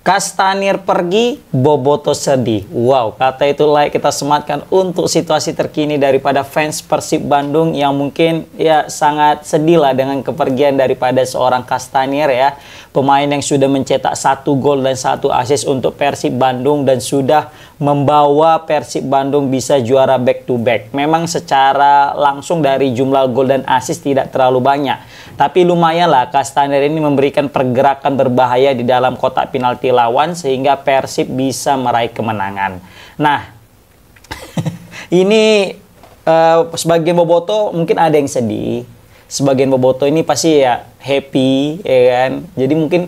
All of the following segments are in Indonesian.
Castaneer pergi, Boboto sedih. Wow, kata itu layak kita sematkan untuk situasi terkini daripada fans Persib Bandung yang mungkin ya sangat sedih lah dengan kepergian daripada seorang Castaneer ya. Pemain yang sudah mencetak 1 gol dan 1 assist untuk Persib Bandung dan sudah membawa Persib Bandung bisa juara back to back. Memang secara langsung dari jumlah gol dan assist tidak terlalu banyak. Tapi lumayan lah Castaneer ini memberikan pergerakan berbahaya di dalam kotak penalti lawan sehingga Persib bisa meraih kemenangan. Nah, ini sebagian boboto mungkin ada yang sedih. Sebagian boboto ini pasti ya happy, ya kan? Jadi mungkin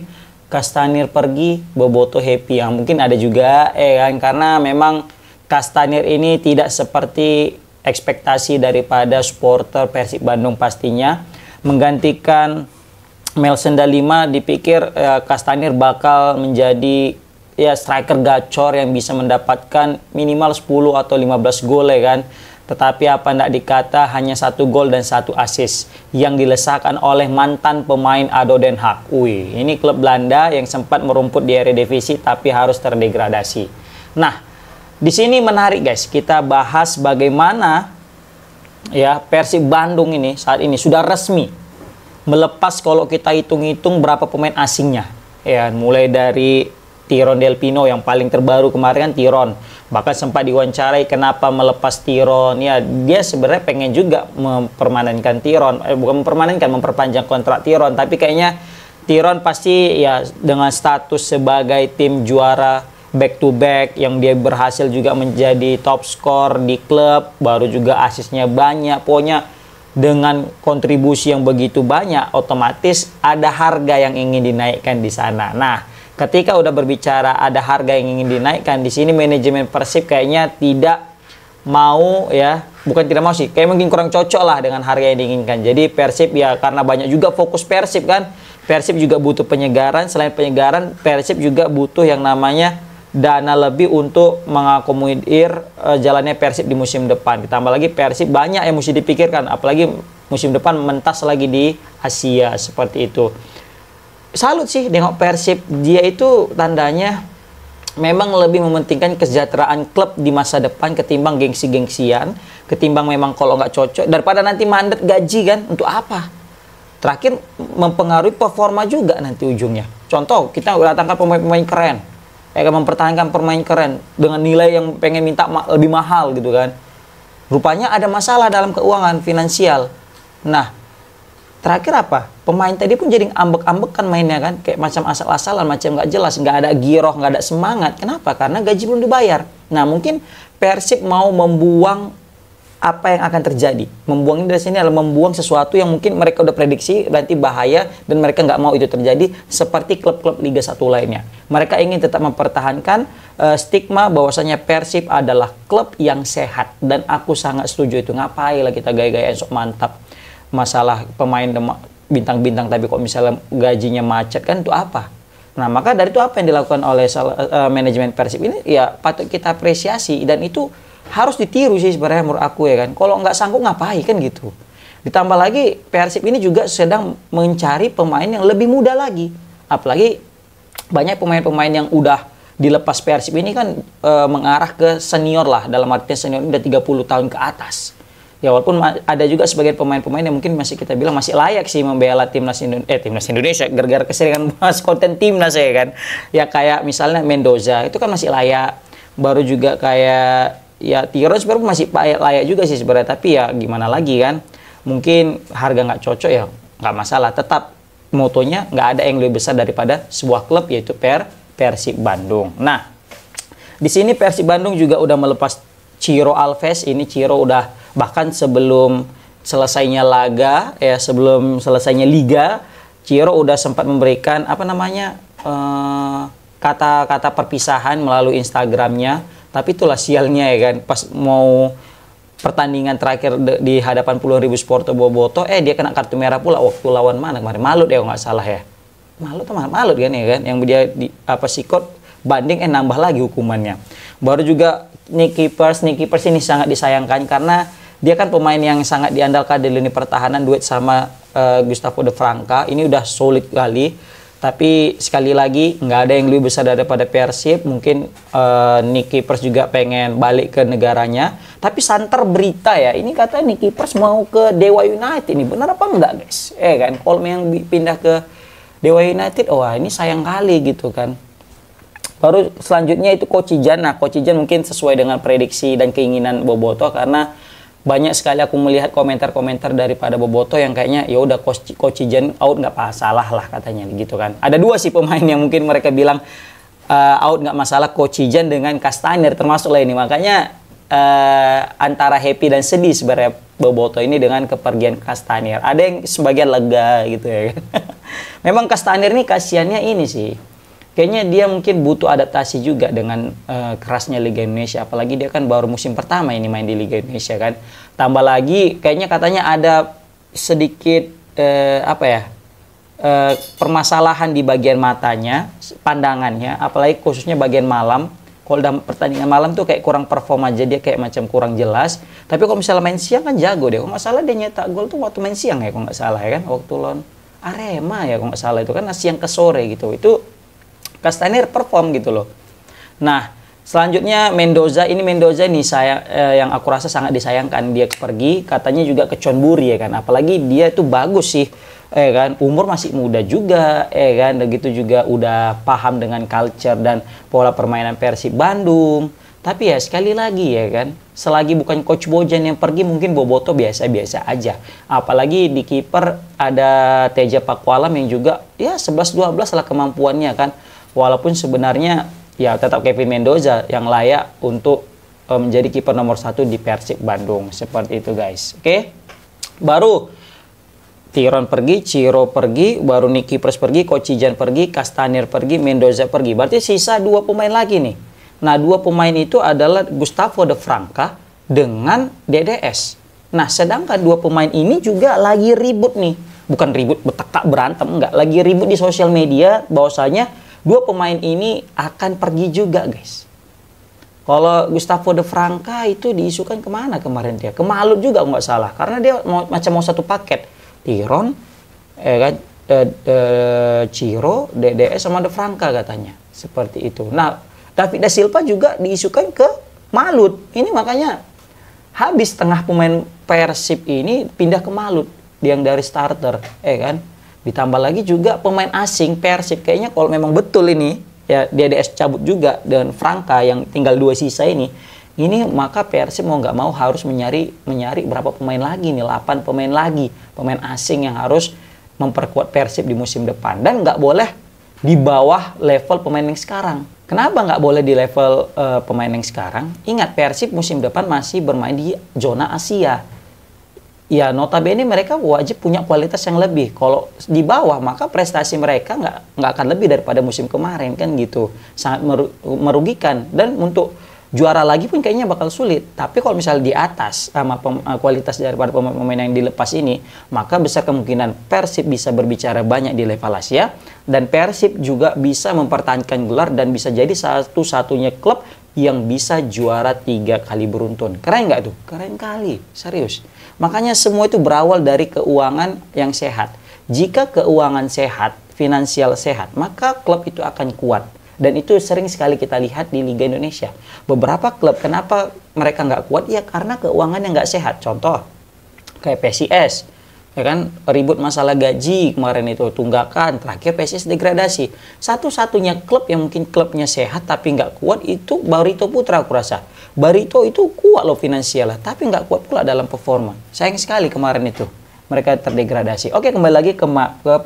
Castaneer pergi, boboto happy. Yang mungkin ada juga, ya kan? Karena memang Castaneer ini tidak seperti ekspektasi daripada supporter Persib Bandung pastinya. Menggantikan Melson Dalima, dipikir Castaneer bakal menjadi ya striker gacor yang bisa mendapatkan minimal 10 atau 15 gol ya kan. Tetapi apa ndak dikata hanya 1 gol dan 1 assist yang dilesakan oleh mantan pemain ADO Den Haag. Wih, ini klub Belanda yang sempat merumput di Eredivisie tapi harus terdegradasi. Nah, di sini menarik guys, kita bahas bagaimana ya Persib Bandung ini saat ini sudah resmi melepas, kalau kita hitung-hitung berapa pemain asingnya ya, mulai dari Tiron Del Pino yang paling terbaru kemarin kan Tiron, bahkan sempat diwawancarai kenapa melepas Tiron ya, dia sebenarnya pengen juga mempermanenkan Tiron, bukan mempermanenkan, memperpanjang kontrak Tiron, tapi kayaknya Tiron pasti ya dengan status sebagai tim juara back to back yang dia berhasil juga menjadi top skor di klub, baru juga asisnya banyak, pokoknya dengan kontribusi yang begitu banyak otomatis ada harga yang ingin dinaikkan di sana. Nah, ketika udah berbicara ada harga yang ingin dinaikkan di sini, manajemen Persib kayaknya tidak mau ya, bukan tidak mau sih, kayak mungkin kurang cocok lah dengan harga yang diinginkan. Jadi Persib ya karena banyak juga fokus Persib kan, Persib juga butuh penyegaran, selain penyegaran Persib juga butuh yang namanya dana lebih untuk mengakomodir jalannya Persib di musim depan. Ditambah lagi Persib banyak yang mesti dipikirkan, apalagi musim depan mentas lagi di Asia seperti itu. Salut sih nengok Persib, dia itu tandanya memang lebih mementingkan kesejahteraan klub di masa depan ketimbang gengsi-gengsian, ketimbang memang kalau nggak cocok, daripada nanti mandat gaji kan, untuk apa? Terakhir mempengaruhi performa juga nanti ujungnya. Contoh, kita datangkan pemain-pemain keren, mempertahankan pemain keren dengan nilai yang pengen minta lebih mahal gitu kan. Rupanya ada masalah dalam keuangan finansial. Nah, terakhir apa? Pemain tadi pun jadi ambek-ambekan mainnya kan, kayak macam asal-asalan, macam nggak jelas, nggak ada giroh, nggak ada semangat. Kenapa? Karena gaji belum dibayar. Nah, mungkin Persib mau membuang apa yang akan terjadi. Membuang ini dari sini adalah membuang sesuatu yang mungkin mereka udah prediksi nanti bahaya dan mereka nggak mau itu terjadi, seperti klub-klub Liga 1 lainnya. Mereka ingin tetap mempertahankan stigma bahwasanya Persib adalah klub yang sehat, dan aku sangat setuju itu. Ngapain lah kita gaya-gayaan sok mantap masalah pemain bintang-bintang tapi kok misalnya gajinya macet kan, itu apa? Nah, maka dari itu apa yang dilakukan oleh manajemen Persib ini ya patut kita apresiasi, dan itu harus ditiru sih sebenarnya menurut aku ya kan. Kalau nggak sanggup ngapain kan gitu. Ditambah lagi Persib ini juga sedang mencari pemain yang lebih muda lagi. Apalagi banyak pemain-pemain yang udah dilepas Persib ini kan mengarah ke senior lah. Dalam artian senior ini udah 30 tahun ke atas. Ya walaupun ada juga sebagian pemain-pemain yang mungkin masih kita bilang masih layak sih membela timnas Indonesia gara-gara keseringan bahas konten timnas ya kan. Ya kayak misalnya Mendoza itu kan masih layak. Baru juga kayak ya Tiron sebenarnya masih layak juga sih sebenarnya, tapi ya gimana lagi kan, mungkin harga nggak cocok ya nggak masalah, tetap motonya nggak ada yang lebih besar daripada sebuah klub, yaitu Persib Bandung. Nah, di sini Persib Bandung juga udah melepas Ciro Alves. Ini Ciro udah bahkan sebelum selesainya laga ya, sebelum selesainya liga, Ciro udah sempat memberikan apa namanya kata-kata perpisahan melalui Instagramnya. Tapi itulah sialnya ya kan, pas mau pertandingan terakhir di hadapan puluhan ribu supporter Boboto, dia kena kartu merah pula waktu lawan mana kemarin, Malut ya nggak salah ya, Malut kan ya kan, yang dia sikot banding nambah lagi hukumannya. Baru juga Nicky Pers ini sangat disayangkan karena dia kan pemain yang sangat diandalkan di lini pertahanan, duet sama Gustavo de Franca, ini udah solid kali. Tapi sekali lagi nggak ada yang lebih besar daripada Persib. Mungkin Nick Kipers juga pengen balik ke negaranya. Tapi santer berita ya, ini kata Nick Kipers mau ke Dewa United. Ini benar apa enggak guys? Kan kalau yang pindah ke Dewa United, wah ini sayang kali gitu kan. Baru selanjutnya itu Coach Ijan. Nah Coach Ijan mungkin sesuai dengan prediksi dan keinginan Boboto, karena banyak sekali aku melihat komentar-komentar daripada Boboto yang kayaknya ya udah Coach Ijan out nggak masalah lah katanya gitu kan. Ada dua sih pemain yang mungkin mereka bilang out nggak masalah, Coach Ijan dengan Castaner termasuk lah ini. Makanya antara happy dan sedih sebenarnya Boboto ini dengan kepergian Castaner. Ada yang sebagian lega gitu ya. Memang Castaner ini kasihannya ini sih. Kayaknya dia mungkin butuh adaptasi juga dengan kerasnya Liga Indonesia. Apalagi dia kan baru musim pertama ini main di Liga Indonesia kan. Tambah lagi kayaknya katanya ada sedikit permasalahan di bagian matanya, pandangannya. Apalagi khususnya bagian malam. Kalau dalam pertandingan malam tuh kayak kurang perform aja, dia kayak macam kurang jelas. Tapi kalau misalnya main siang kan jago deh. Kalau nggak salah dia nyetak gol tuh waktu main siang ya, kalau nggak salah ya kan. Waktu lawan Arema ya kalau nggak salah, itu kan siang ke sore gitu. Itu Castaner perform gitu loh. Nah, selanjutnya Mendoza ini saya yang aku rasa sangat disayangkan dia pergi, katanya juga ke Chonburi ya kan. Apalagi dia itu bagus sih. Kan umur masih muda juga kan, dan gitu juga udah paham dengan culture dan pola permainan Persib Bandung. Tapi ya sekali lagi ya kan, selagi bukan Coach Bojan yang pergi, mungkin Boboto biasa-biasa aja. Apalagi di kiper ada Teja Pakualam yang juga ya 11-12 lah kemampuannya kan. Walaupun sebenarnya ya tetap Kevin Mendoza yang layak untuk menjadi kiper nomor 1 di Persib Bandung. Seperti itu guys. Oke. Baru Tiron pergi, Ciro pergi, baru Nick Kipers pergi, Coach Ijan pergi, Castaner pergi, Mendoza pergi. Berarti sisa 2 pemain lagi nih. Nah 2 pemain itu adalah Gustavo de Franca dengan DDS. Nah sedangkan 2 pemain ini juga lagi ribut nih. Bukan ribut bertekak berantem, enggak. Lagi ribut di sosial media bahwasanya 2 pemain ini akan pergi juga guys. Kalau Gustavo de Franca itu diisukan kemana kemarin dia? Ke Malut juga nggak salah. Karena dia mau satu paket. Tiron, Ciro, DDS sama de Franca katanya. Seperti itu. Nah, David da Silva juga diisukan ke Malut. Ini makanya habis tengah pemain Persib ini pindah ke Malut. Yang dari starter, kan? Ditambah lagi juga pemain asing Persib, kayaknya kalau memang betul ini ya DDS cabut juga dan Franca yang tinggal 2 sisa ini maka Persib mau nggak mau harus menyari berapa pemain lagi nih, 8 pemain lagi, pemain asing yang harus memperkuat Persib di musim depan, dan nggak boleh di bawah level pemain yang sekarang. Kenapa nggak boleh di level pemain yang sekarang? Ingat Persib musim depan masih bermain di zona Asia. Ya notabene mereka wajib punya kualitas yang lebih. Kalau di bawah maka prestasi mereka nggak akan lebih daripada musim kemarin kan gitu. Sangat merugikan, dan untuk juara lagi pun kayaknya bakal sulit. Tapi kalau misalnya di atas sama kualitas daripada pemain yang dilepas ini, maka besar kemungkinan Persib bisa berbicara banyak di level Asia, dan Persib juga bisa mempertahankan gelar dan bisa jadi satu-satunya klub yang bisa juara 3 kali beruntun. Keren nggak tuh? Keren kali, serius. Makanya semua itu berawal dari keuangan yang sehat. Jika keuangan sehat, finansial sehat, maka klub itu akan kuat. Dan itu sering sekali kita lihat di Liga Indonesia. Beberapa klub, kenapa mereka nggak kuat? Ya karena keuangannya nggak sehat. Contoh, kayak PSIS. Ya kan, ribut masalah gaji kemarin itu, tunggakan, terakhir PSIS degradasi. Satu-satunya klub yang mungkin klubnya sehat tapi nggak kuat itu Barito Putra aku rasa. Barito itu kuat loh finansial, tapi nggak kuat pula dalam performa. Sayang sekali kemarin itu mereka terdegradasi. Oke, kembali lagi ke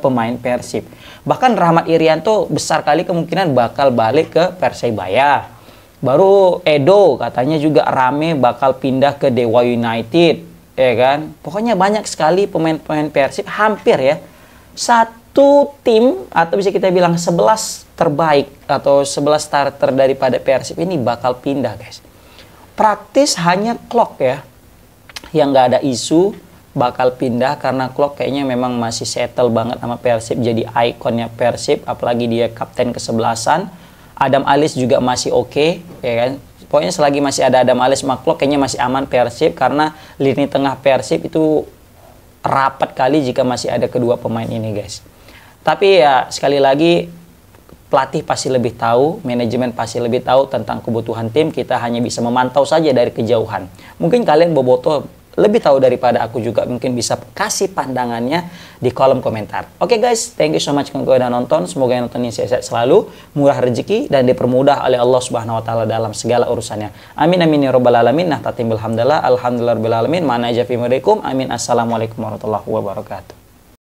pemain Persib. Bahkan Rahmat Irianto besar kali kemungkinan bakal balik ke Persebaya. Baru Edo katanya juga rame bakal pindah ke Dewa United. Ya kan, pokoknya banyak sekali pemain-pemain Persib, hampir ya satu tim atau bisa kita bilang 11 terbaik atau 11 starter daripada Persib ini bakal pindah guys. Praktis hanya Klok ya yang nggak ada isu bakal pindah, karena Klok kayaknya memang masih settle banget sama Persib, jadi ikonnya Persib, apalagi dia kapten kesebelasan. Adam Alis juga masih oke, ya kan. Pokoknya selagi masih ada Adam Alis sama Klok kayaknya masih aman Persib, karena lini tengah Persib itu rapat kali jika masih ada kedua pemain ini guys. Tapi ya sekali lagi, pelatih pasti lebih tahu, manajemen pasti lebih tahu tentang kebutuhan tim. Kita hanya bisa memantau saja dari kejauhan. Mungkin kalian boboto lebih tahu daripada aku juga, mungkin bisa kasih pandangannya di kolom komentar. Oke guys, thank you so much kalau udah nonton. Semoga yang nonton ini sehat selalu, murah rezeki, dan dipermudah oleh Allah Subhanahu Wa Taala dalam segala urusannya. Amin amin ya robbal alamin. Nah tatim alhamdulillah, alhamdulillah rabbil alamin. Mana aja fi. Amin. Assalamualaikum warahmatullahi wabarakatuh.